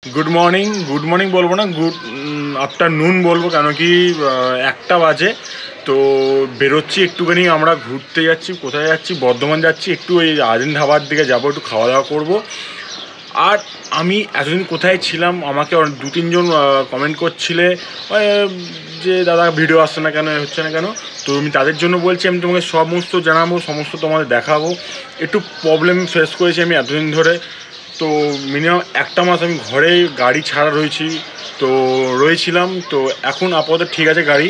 Good morning बोलबो ना, good afternoon बोलबो केन कि একটা বাজে। তো বেরোচ্ছি একটুখানি, আমরা ঘুরতে যাচ্ছি। কোথায় যাচ্ছি? বর্ধমান যাচ্ছি, একটু ওই আদিন ধাবার দিকে যাবো, একটু খাওয়া দাওয়া করবো। আর আমি এতদিন কোথায় ছিলাম আমাকে দু তিনজন কমেন্ট করছিলে যে দাদা ভিডিও আসছে না কেন, হচ্ছে না কেন। তো আমি তাদের জন্য বলছি, আমি তোমাকে সমস্ত জানাবো, সমস্ত তোমাদের দেখাবো। একটু প্রবলেম ফেস করেছি আমি এতদিন ধরে। তো মিনিমাম একটা মাস আমি ঘরে গাড়ি ছাড়া রয়েছিলাম। তো এখন আপাতত ঠিক আছে গাড়ি।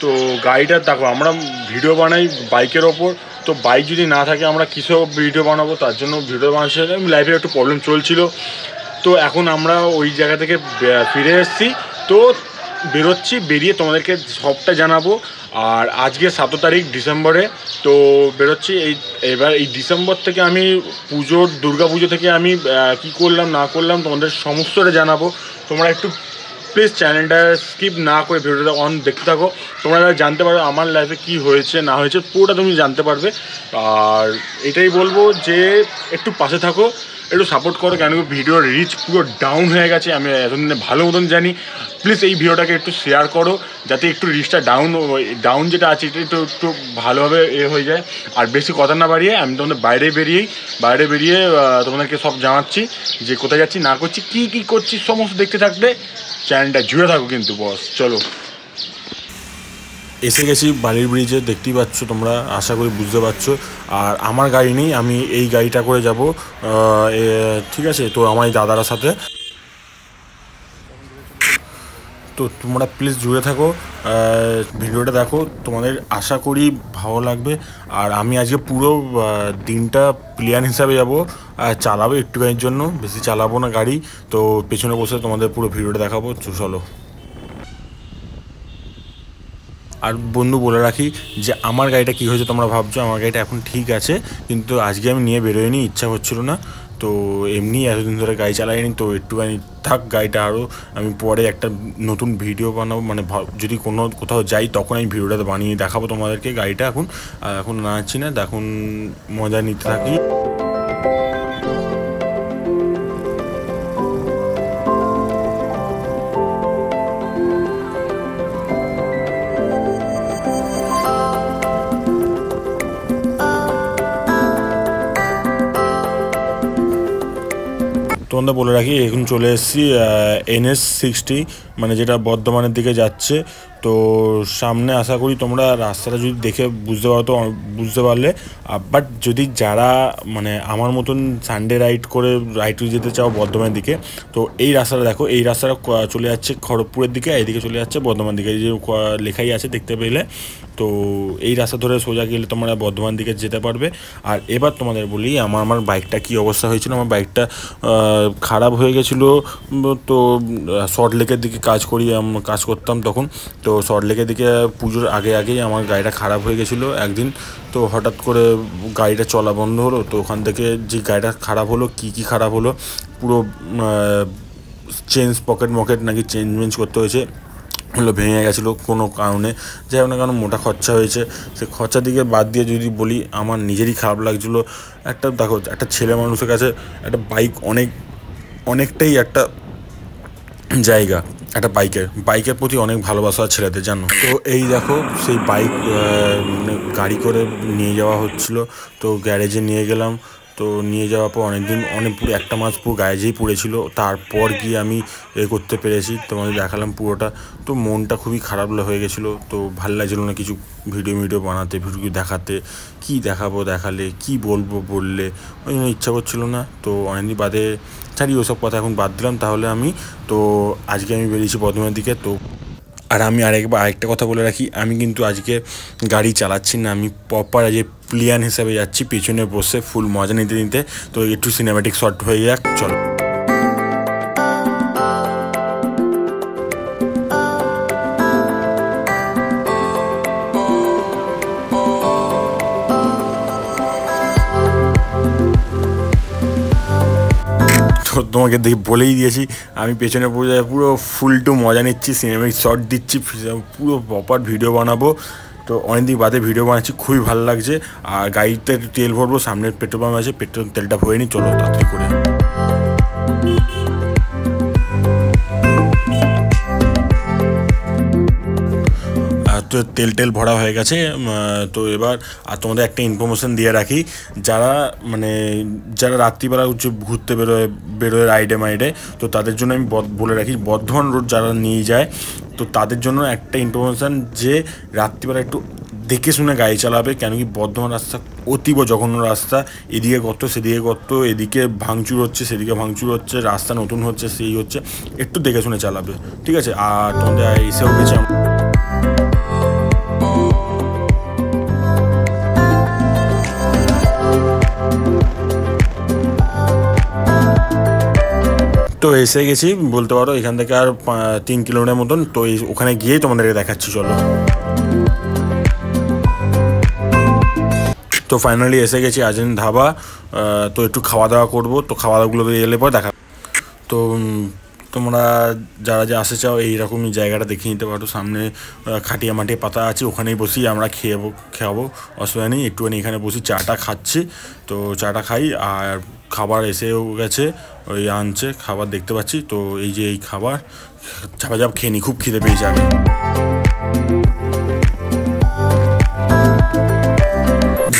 তো গাড়িটা দেখো, আমরা ভিডিও বানাই বাইকের ওপর। তো বাইক যদি না থাকে আমরা কিসের ভিডিও বানাবো? তার জন্য ভিডিও বানাতে লাইফে একটু প্রবলেম চলছিল। তো এখন আমরা ওই জায়গা থেকে ফিরে এসেছি। তো বেরোচ্ছি, বেরিয়ে তোমাদেরকে সবটা জানাবো। আর আজকে 7 তারিখ ডিসেম্বরে তো বেরোচ্ছি। এবার এই ডিসেম্বর থেকে আমি দুর্গা পুজো থেকে আমি কি করলাম না করলাম তোমাদের সমস্তটা জানাবো। তোমরা একটু প্লিজ চ্যানেলটা স্কিপ না করে ভিডিওটা দেখতে থাকো। তোমরা জানতে পারবে আমার লাইফে কি হয়েছে না হয়েছে, পুরোটা তুমি জানতে পারবে। আর এটাই বলবো যে একটু পাশে থাকো, একটু সাপোর্ট করো, কেন ভিডিওর রিচ পুরো ডাউন হয়ে গেছে, আমি এতদিনে ভালো মতন জানি। প্লিজ এই ভিডিওটাকে একটু শেয়ার করো, যাতে একটু রিচটা ডাউন যেটা আছে এটা একটু ভালোভাবে হয়ে যায়। আর বেশি কথা না বাড়িয়ে আমি তোমাদের বাইরে বেরিয়ে তোমাদেরকে সব জানাচ্ছি যে কোথায় যাচ্ছি না করছি, কী করছি, সমস্ত দেখতে থাকলে চ্যানেলটা জুড়ে থাকো কিন্তু বস। চলো, এসে গেছি বালির ব্রিজে, দেখতেই পাচ্ছ তোমরা, আশা করি বুঝতে পারছো। আর আমার গাড়ি নেই, আমি এই গাড়িটা করে যাব, ঠিক আছে? তো আমার এই দাদার সাথে। তো তোমরা প্লিজ জুড়ে থাকো, ভিডিওটা দেখো, তোমাদের আশা করি ভালো লাগবে। আর আমি আজকে পুরো দিনটা প্লেয়ার হিসাবে যাব, চালাবো একটুখানির জন্য, বেশি চালাবো না গাড়ি। তো পেছনে বসে তোমাদের পুরো ভিডিওটা দেখাবো। চলো। আর বন্ধু বলে রাখি যে আমার গাড়িটা কী হয়েছে তোমরা ভাবছো, আমার গাড়িটা এখন ঠিক আছে, কিন্তু আজকে আমি নিয়ে বেরোয়নি, ইচ্ছা হচ্ছিল না। তো এমনি এতদিন ধরে গাড়ি চালাইনি, তো একটুখানি থাক গাড়িটা। আরও আমি পরে একটা নতুন ভিডিও বানাবো, মানে যদি কোথাও যাই তখন আমি ভিডিওটা বানিয়ে দেখাবো তোমাদেরকে গাড়িটা। এখন নাচছি না, এখন মজা নিতে থাকি। তোমাদের বলে রাখি এখন চলে এসেছি NS60, মানে যেটা বর্ধমানের দিকে যাচ্ছে। তো সামনে আশা করি তোমরা রাস্তাটা যদি দেখে বুঝতে পারলে। বাট যদি যারা মানে আমার মতন সানডে রাইড যেতে চাও বর্ধমানের দিকে, তো এই রাস্তাটা দেখো, এই রাস্তাটা চলে যাচ্ছে খড়গপুরের দিকে, এইদিকে চলে যাচ্ছে বর্ধমান দিকে, এই যে লেখাই আছে দেখতে পেলে। তো এই রাস্তা ধরে সোজা গেলে তোমরা বর্ধমান দিকে যেতে পারবে। আর এবার তোমাদের বলি আমার বাইকটা কী অবস্থা হয়েছিল। আমার বাইকটা খারাপ হয়ে গেছিলো। তো সল্টলেকের দিকে কাজ করতাম তখন। তো সল্টলেকের দিকে পুজোর আগেই আমার গাড়িটা খারাপ হয়ে গেছিলো একদিন। তো হঠাৎ করে গাড়িটা চলা বন্ধ হলো। তো ওখান থেকে যে গাড়িটা খারাপ হলো, কী খারাপ হলো, পুরো পকেট নাকি চেঞ্জ করতে হয়েছে, ভেঙে গেছিলো কোনো কারণে। যাই হোক না, কারণ মোটা খরচা হয়েছে। সে খরচার দিকে বাদ দিয়ে যদি বলি, আমার নিজেরই খারাপ লাগছিলো। দেখো, একটা ছেলে মানুষের কাছে একটা বাইক অনেকটাই একটা জায়গা, একটা বাইকের প্রতি অনেক ভালোবাসা ছেলেদের, জানো তো। এই দেখো, সেই বাইক গাড়ি করে নিয়ে যাওয়া হচ্ছিলো। তো গ্যারেজে নিয়ে গেলাম। তো নিয়ে যাওয়ার পর পুরো একটা মাস পুরো গ্যারেজেই পড়েছিল। তারপর গিয়ে আমি করতে পেরেছি, তোমাদের দেখালাম পুরোটা। তো মনটা খুবই খারাপ হয়ে গেছিলো। তো ভালো লাগছিলো না কিছু ভিডিও বানাতে, ভিডিও দেখাতে। কি দেখালে কি বললে ওই জন্য ইচ্ছা করছিলো না। তো অনেকদিন বাদে ছাড়ি ওসব কথা, এখন বাদ দিলাম। তাহলে আজকে আমি বেরিয়েছি বর্ধমানের দিকে। তো আর আমি আরেকটা কথা বলে রাখি, আমি কিন্তু আজকে গাড়ি চালাচ্ছি না, আমি প্রপার আজকে প্লেয়ার হিসাবে যাচ্ছি, পেছনে বসে ফুল মজা নিতে। তো একটু সিনেম্যাটিক শট হয়ে যাক, চলো। তোমাকে দেখে বলেই দিয়েছি, আমি পেছনে পুরো ফুল টু মজা নিচ্ছি, সিনেমাটিক শট দিচ্ছি, পুরো প্রপার ভিডিও বানাবো। তো অনেকদিন বাদে ভিডিও বানাচ্ছি, খুবই ভালো লাগছে। আর গাড়িতে তেল ভরবো, সামনের পেট্রোল পাম্প আছে, তেলটা ভরে নিই, চলো তাড়াতাড়ি করে। তো তেল টেল ভরা হয়ে গেছে। তো এবার আর তোমাদের একটা ইনফরমেশান দিয়ে রাখি, যারা রাত্রিবেলা ঘুরতে বেরোয় রাইডে মাইডে, তো তাদের জন্য আমি বলে রাখি, বর্ধমান রোড যারা নিয়ে যায় তো তাদের জন্য একটা ইনফরমেশান যে রাত্রিবেলা একটু দেখে শুনে গাড়ি চালাবে, কেন কি বর্ধমান রাস্তা অতীব জঘন্য রাস্তা, এদিকে গর্ত সেদিকে গর্ত, এদিকে ভাঙচুর হচ্ছে সেদিকে ভাঙচুর হচ্ছে, রাস্তা নতুন হচ্ছে সেই হচ্ছে, একটু দেখে শুনে চালাবে, ঠিক আছে? আর তোমাদের এসেও গেছে তো এসে গেছি বলতে পারো, এখান থেকে আর 3 কিলোমিটার মতন। তো ওখানে গিয়েই তোমাদেরকে দেখাচ্ছি, চলো। তো ফাইনালি এসে গেছি আজান ধাবা। তো একটু খাওয়া দাওয়া করবো, তো খাওয়া দাওয়াগুলো এলে পর দেখা। তো তোমরা যারা যে আসতে চাও এইরকমই জায়গাটা দেখে নিতে পারো, সামনে খাটিয়া মাটিয়ে পাতা আছে, ওখানেই বসি আমরা খাবো, অসুবিধা নেই। একটুখানি এখানে বসি চাটা খাচ্ছি, তো চাটা খাই। আর খাবার এসেও গেছে, ওই আনছে খাবার দেখতে পাচ্ছি। তো এই যে এই খাবার ঝাপাঝাপ খেয়ে নিই, খুব খিদে পেয়ে যাবে।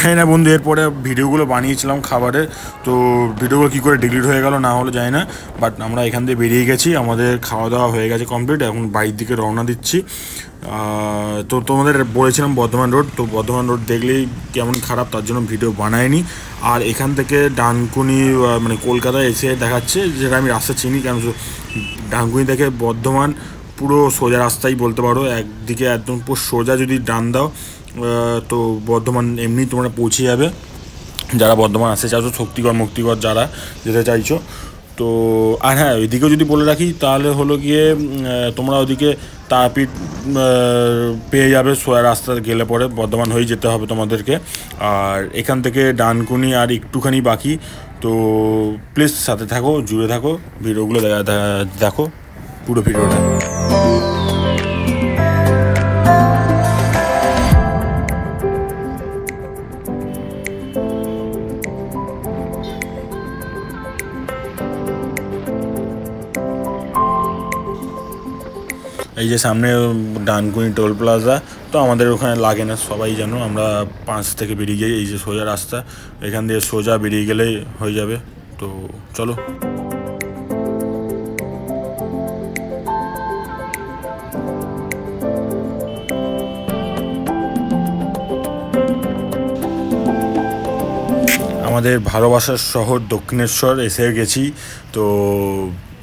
জানি না বন্ধু, এরপরে ভিডিওগুলো বানিয়েছিলাম খাবারের, তো ভিডিওগুলো কী করে ডিলিট হয়ে গেল না হলো যায় না, বাট আমরা এখান থেকে বেরিয়ে গেছি, আমাদের খাওয়া দাওয়া হয়ে গেছে কমপ্লিট। এখন বাড়ির দিকে রওনা দিচ্ছি। তো তোমাদের বলেছিলাম বর্ধমান রোড, তো বর্ধমান রোড দেখলেই কেমন খারাপ, তার জন্য ভিডিও বানায়নি। আর এখান থেকে ডানকুনি কলকাতায় এসে দেখাচ্ছে, যেটা আমি রাস্তা চিনি, কারণ ডানকুনি থেকে বর্ধমান পুরো সোজা রাস্তাই বলতে পারো, একদিকে একদম পুরো সোজা যদি ডান দাও তো বর্ধমান এমনি তোমরা পৌঁছে যাবে, যারা বর্ধমান আসতে চাইছো, শক্তিগড় মুক্তিগড় যারা যেতে চাইছো। তো আর হ্যাঁ, ওইদিকেও যদি বলে রাখি তাহলে হলো গিয়ে তোমরা ওইদিকে তারাপীঠ পেয়ে যাবে, সোয়া রাস্তা গেলে পরে বর্ধমান হয়ে যেতে হবে তোমাদেরকে। আর এখান থেকে ডানকুনি আর একটুখানি বাকি, তো প্লিজ সাথে থাকো, জুড়ে থাকো, ভিডিওগুলো দেখো পুরো ভিডিওটা। এই যে সামনে ডানকুনি টোল প্লাজা, তো আমাদের ওখানে লাগে না, সবাই জানো। আমরা 5 থেকে বেরিয়ে যাই, এই যে সোজা রাস্তা, এখান দিয়ে সোজা বেরিয়ে গেলেই হয়ে যাবে। তো চলো। আমাদের ভালোবাসার শহর দক্ষিণেশ্বর এসে গেছি। তো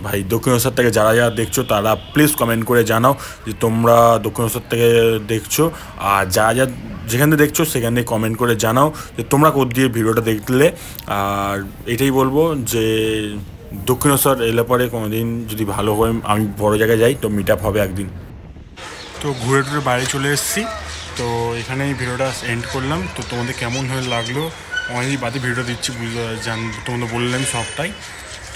ভাই, দক্ষিণেশ্বর থেকে যারা যারা দেখছো তারা প্লিজ কমেন্ট করে জানাও যে তোমরা দক্ষিণেশ্বর থেকে দেখছো, আর যারা যা যেখান থেকে দেখছো সেখান থেকে কমেন্ট করে জানাও যে তোমরা কোথা দিয়ে ভিডিওটা দেখলে। আর এটাই বলবো যে দক্ষিণেশ্বর এলে পরে কোনোদিন যদি ভালো হয়, আমি বড় জায়গায় যাই, তো মিট আপ হবে একদিন। তো ঘুরে টুরে বাইরে চলে এসেছি, তো এখানেই ভিডিওটা এন্ড করলাম। তো তোমাদের কেমন হয়ে লাগলো, অনেকই বাদে ভিডিও দিচ্ছি, তোমাদের বললাম সবটাই।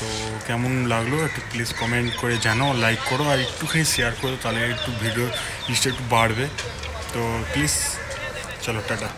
তো কেমন লাগলো একটু প্লিজ কমেন্ট করে জানাও, লাইক করো আর একটুখানি শেয়ার করো, তাহলে একটু ভিডিও লিস্টটা একটু বাড়বে। তো প্লিজ চলো, টাটা।